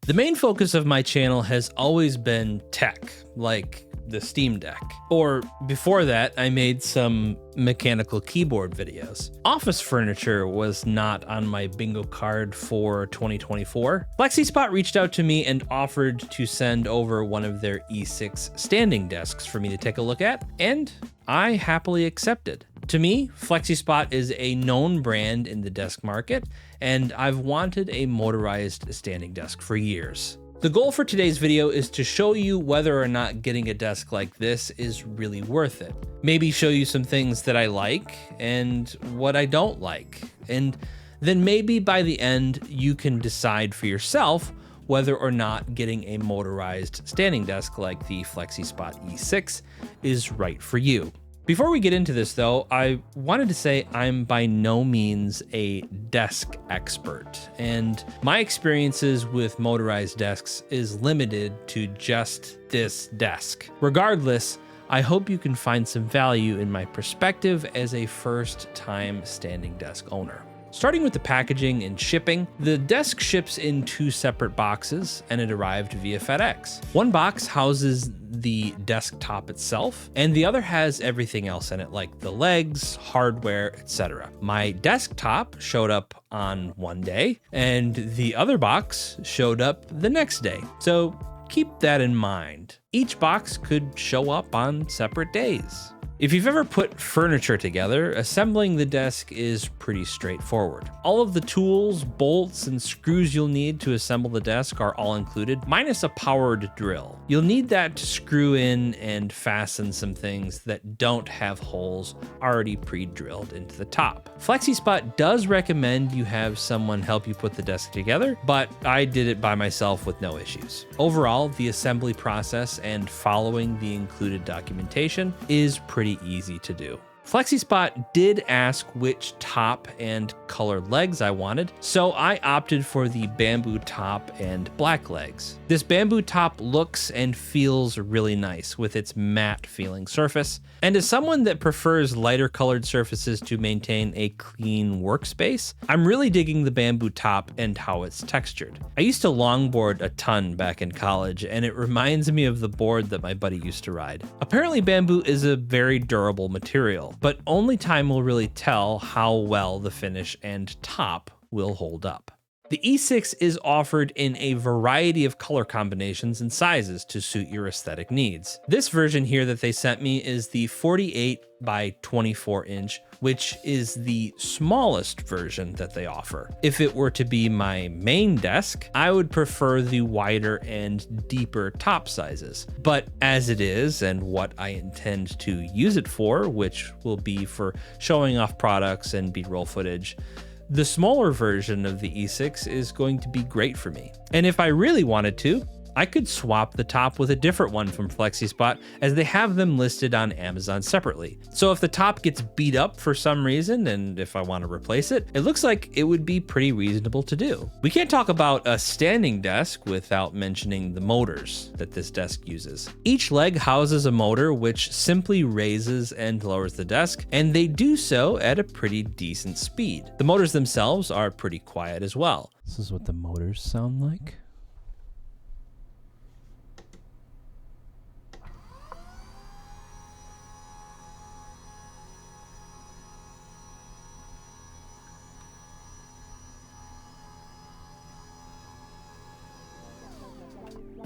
The main focus of my channel has always been tech, like the Steam Deck. Or before that, I made some mechanical keyboard videos. Office furniture was not on my bingo card for 2024. FlexiSpot reached out to me and offered to send over one of their E6 standing desks for me to take a look at, and I happily accepted. To me, FlexiSpot is a known brand in the desk market, and I've wanted a motorized standing desk for years. The goal for today's video is to show you whether or not getting a desk like this is really worth it. Maybe show you some things that I like and what I don't like. And then maybe by the end, you can decide for yourself whether or not getting a motorized standing desk like the FlexiSpot E6 is right for you. Before we get into this though, I wanted to say I'm by no means a desk expert, and my experiences with motorized desks is limited to just this desk. Regardless, I hope you can find some value in my perspective as a first-time standing desk owner. Starting with the packaging and shipping, the desk ships in 2 separate boxes and it arrived via FedEx. One box houses the desktop itself, and the other has everything else in it, like the legs, hardware, etc. My desktop showed up on one day, and the other box showed up the next day. So keep that in mind. Each box could show up on separate days. If you've ever put furniture together, assembling the desk is pretty straightforward. All of the tools, bolts, and screws you'll need to assemble the desk are all included, minus a powered drill. You'll need that to screw in and fasten some things that don't have holes already pre-drilled into the top. FlexiSpot does recommend you have someone help you put the desk together, but I did it by myself with no issues. Overall, the assembly process and following the included documentation is pretty easy to do. FlexiSpot did ask which top and colored legs I wanted, so I opted for the bamboo top and black legs. This bamboo top looks and feels really nice with its matte feeling surface, and as someone that prefers lighter colored surfaces to maintain a clean workspace, I'm really digging the bamboo top and how it's textured. I used to longboard a ton back in college, and it reminds me of the board that my buddy used to ride. Apparently bamboo is a very durable material, but only time will really tell how well the finish and top will hold up. The E6 is offered in a variety of color combinations and sizes to suit your aesthetic needs. This version here that they sent me is the 48 by 24 inch, which is the smallest version that they offer. If it were to be my main desk, I would prefer the wider and deeper top sizes. But as it is, and what I intend to use it for, which will be for showing off products and B-roll footage, the smaller version of the E6 is going to be great for me. And if I really wanted to, I could swap the top with a different one from FlexiSpot, as they have them listed on Amazon separately. So if the top gets beat up for some reason, and if I want to replace it, it looks like it would be pretty reasonable to do. We can't talk about a standing desk without mentioning the motors that this desk uses. Each leg houses a motor which simply raises and lowers the desk, and they do so at a pretty decent speed. The motors themselves are pretty quiet as well. This is what the motors sound like.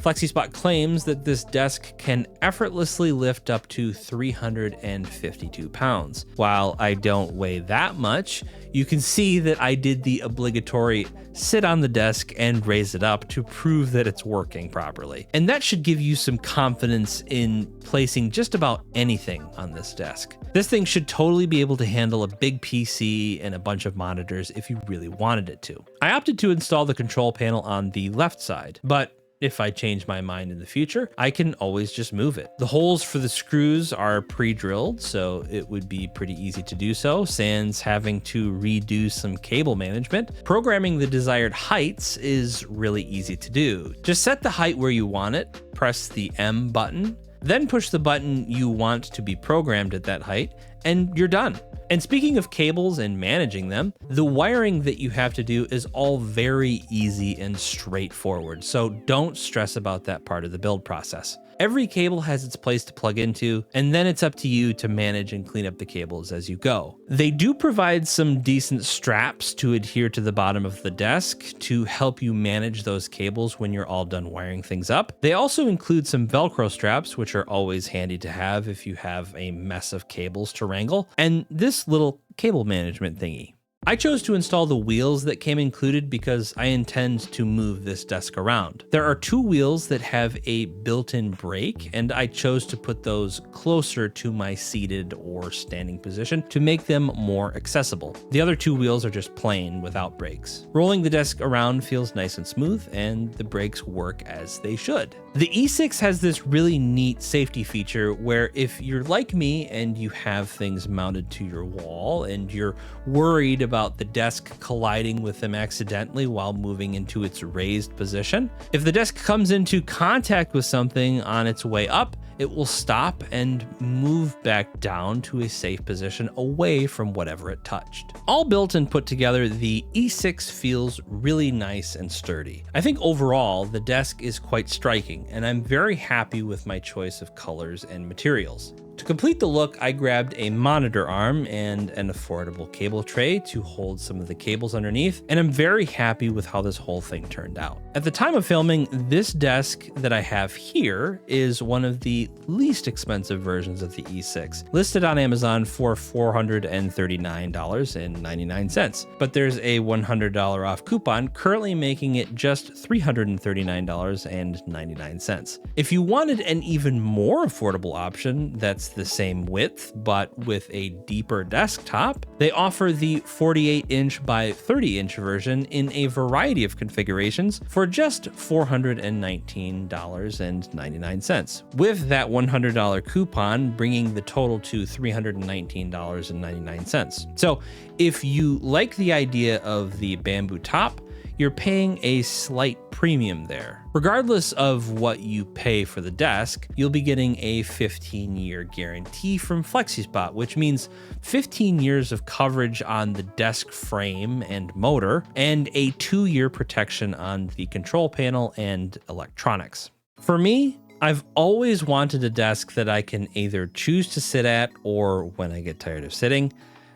FlexiSpot claims that this desk can effortlessly lift up to 352 pounds. While I don't weigh that much, you can see that I did the obligatory sit on the desk and raise it up to prove that it's working properly. And that should give you some confidence in placing just about anything on this desk. This thing should totally be able to handle a big PC and a bunch of monitors if you really wanted it to. I opted to install the control panel on the left side, but if I change my mind in the future, I can always just move it. The holes for the screws are pre-drilled, so it would be pretty easy to do so, sans having to redo some cable management. Programming the desired heights is really easy to do. Just set the height where you want it, press the M button, then push the button you want to be programmed at that height, and you're done. And speaking of cables and managing them, the wiring that you have to do is all very easy and straightforward, so don't stress about that part of the build process. Every cable has its place to plug into, and then it's up to you to manage and clean up the cables as you go. They do provide some decent straps to adhere to the bottom of the desk to help you manage those cables when you're all done wiring things up. They also include some Velcro straps, which are always handy to have if you have a mess of cables to wrangle, and this little cable management thingy. I chose to install the wheels that came included because I intend to move this desk around. There are 2 wheels that have a built-in brake, and I chose to put those closer to my seated or standing position to make them more accessible. The other 2 wheels are just plain without brakes. Rolling the desk around feels nice and smooth, and the brakes work as they should. The E6 has this really neat safety feature where if you're like me and you have things mounted to your wall and you're worried about the desk colliding with them accidentally while moving into its raised position, if the desk comes into contact with something on its way up, it will stop and move back down to a safe position away from whatever it touched. All built and put together, the E6 feels really nice and sturdy. I think overall, the desk is quite striking, and I'm very happy with my choice of colors and materials. To complete the look, I grabbed a monitor arm and an affordable cable tray to hold some of the cables underneath, and I'm very happy with how this whole thing turned out. At the time of filming, this desk that I have here is one of the least expensive versions of the E6, listed on Amazon for $439.99, but there's a $100 off coupon currently making it just $339.99. If you wanted an even more affordable option that's the same width but with a deeper desktop, they offer the 48-inch by 30-inch version in a variety of configurations for just $419.99, with that $100 coupon bringing the total to $319.99. So if you like the idea of the bamboo top, you're paying a slight premium there. Regardless of what you pay for the desk, you'll be getting a 15-year guarantee from FlexiSpot, which means 15 years of coverage on the desk frame and motor, and a 2-year protection on the control panel and electronics. For me, I've always wanted a desk that I can either choose to sit at, or when I get tired of sitting,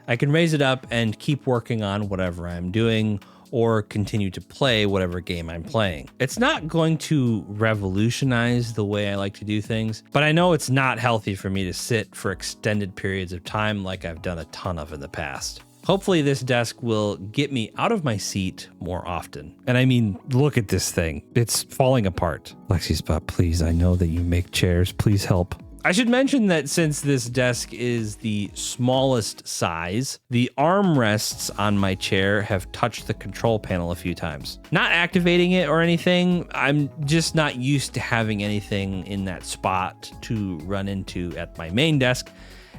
I can raise it up and keep working on whatever I'm doing, or continue to play whatever game I'm playing. It's not going to revolutionize the way I like to do things, but I know it's not healthy for me to sit for extended periods of time like I've done a ton of in the past. Hopefully this desk will get me out of my seat more often. And I mean, look at this thing. It's falling apart. FlexiSpot, please, I know that you make chairs. Please help. I should mention that since this desk is the smallest size, the armrests on my chair have touched the control panel a few times. Not activating it or anything, I'm just not used to having anything in that spot to run into at my main desk,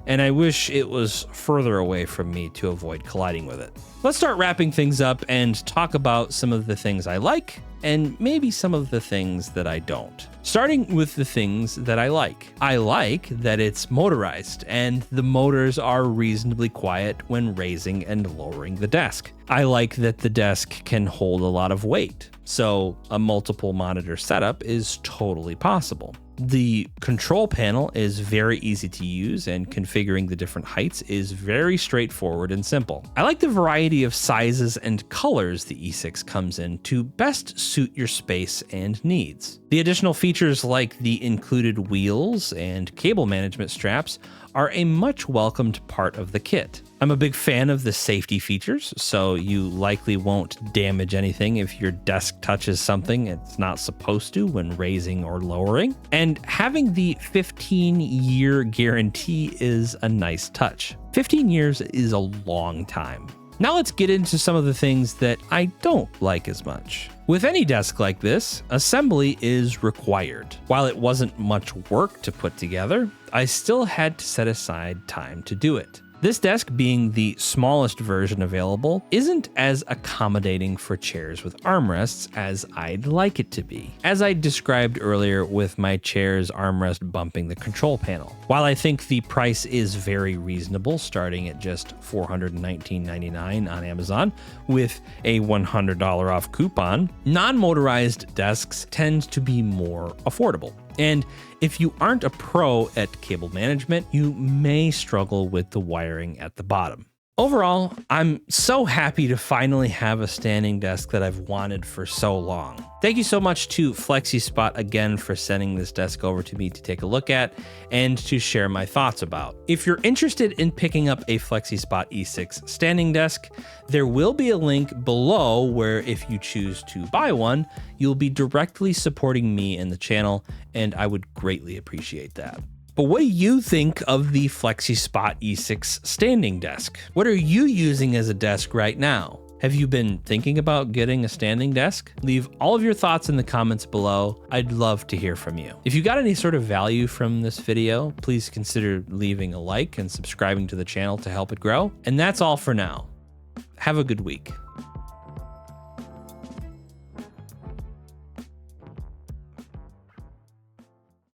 and I wish it was further away from me to avoid colliding with it. Let's start wrapping things up and talk about some of the things I like and maybe some of the things that I don't. Starting with the things that I like. I like that it's motorized and the motors are reasonably quiet when raising and lowering the desk. I like that the desk can hold a lot of weight, so a multiple monitor setup is totally possible. The control panel is very easy to use, and configuring the different heights is very straightforward and simple. I like the variety of sizes and colors the E6 comes in to best suit your space and needs. The additional features like the included wheels and cable management straps are a much welcomed part of the kit. I'm a big fan of the safety features, so you likely won't damage anything if your desk touches something it's not supposed to when raising or lowering. And having the 15-year guarantee is a nice touch. 15 years is a long time. Now let's get into some of the things that I don't like as much. With any desk like this, assembly is required. While it wasn't much work to put together, I still had to set aside time to do it. This desk, being the smallest version available, isn't as accommodating for chairs with armrests as I'd like it to be, as I described earlier with my chair's armrest bumping the control panel. While I think the price is very reasonable, starting at just $419.99 on Amazon with a $100 off coupon, non-motorized desks tend to be more affordable. And if you aren't a pro at cable management, you may struggle with the wiring at the bottom. Overall, I'm so happy to finally have a standing desk that I've wanted for so long. Thank you so much to FlexiSpot again for sending this desk over to me to take a look at and to share my thoughts about. If you're interested in picking up a FlexiSpot E6 standing desk, there will be a link below where if you choose to buy one, you'll be directly supporting me and the channel, and I would greatly appreciate that. But what do you think of the FlexiSpot E6 standing desk? What are you using as a desk right now? Have you been thinking about getting a standing desk? Leave all of your thoughts in the comments below. I'd love to hear from you. If you got any sort of value from this video, please consider leaving a like and subscribing to the channel to help it grow. And that's all for now. Have a good week.